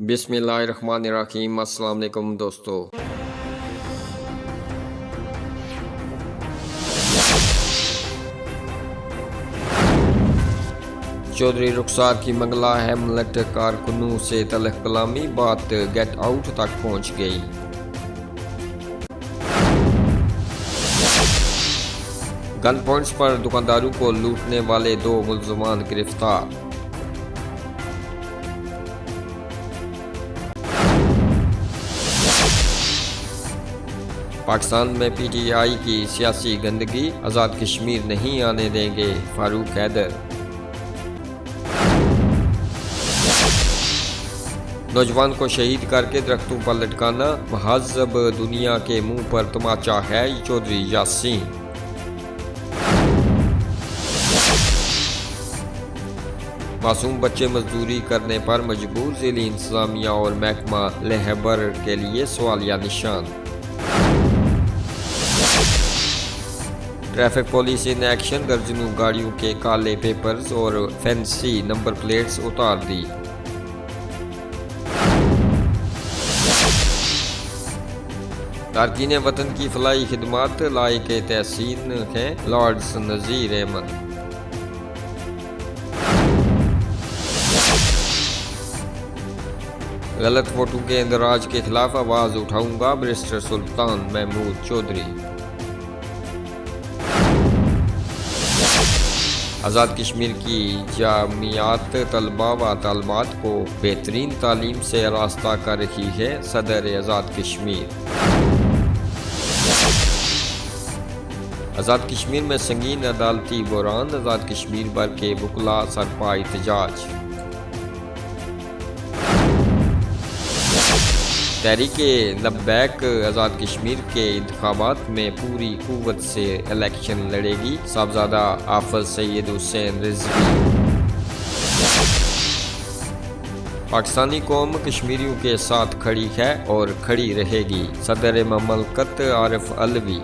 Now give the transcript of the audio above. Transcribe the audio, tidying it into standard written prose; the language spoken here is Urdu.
بسم اللہ الرحمن الرحیم۔ السلام علیکم دوستو۔ چودھری رخسار کی منگلا ہیملٹ کارکنوں سے تلخ کلامی، بات گیٹ آؤٹ تک پہنچ گئی۔ گن پوائنٹس پر دکانداروں کو لوٹنے والے 2 ملزمان گرفتار۔ پاکستان میں پی ٹی آئی کی سیاسی گندگی، آزاد کشمیر نہیں آنے دیں گے، فاروق حیدر۔ نوجوان کو شہید کر کے درختوں پر لٹکانا مہذب دنیا کے منہ پر تماچا ہے، چودھری یاسین۔ معصوم بچے مزدوری کرنے پر مجبور، ضلعی انتظامیہ اور محکمہ لیبر کے لیے سوالیہ نشان۔ ٹریفک پولیس ان ایکشن، درجنوں گاڑیوں کے کالے پیپرز اور فینسی نمبر پلیٹس اتار دی۔ تارکین وطن کی فلاحی خدمات لائق تحسین ہیں، لارڈز نذیر احمد۔ غلط ووٹوں کے اندراج کے خلاف آواز اٹھاؤں گا، بیرسٹر سلطان محمود چودھری۔ آزاد کشمیر کی جامعات طلباء و طالبات کو بہترین تعلیم سے آراستہ کر رہی ہے، صدر آزاد کشمیر۔ آزاد کشمیر میں سنگین عدالتی بحران، آزاد کشمیر بھر کے وکلاء سرپا احتجاج۔ تحریک لبیک آزاد کشمیر کے انتخابات میں پوری قوت سے الیکشن لڑے گی، صاحبزادہ حافظ سید حسین رضوی۔ پاکستانی قوم کشمیریوں کے ساتھ کھڑی ہے اور کھڑی رہے گی، صدر مملکت عارف علوی۔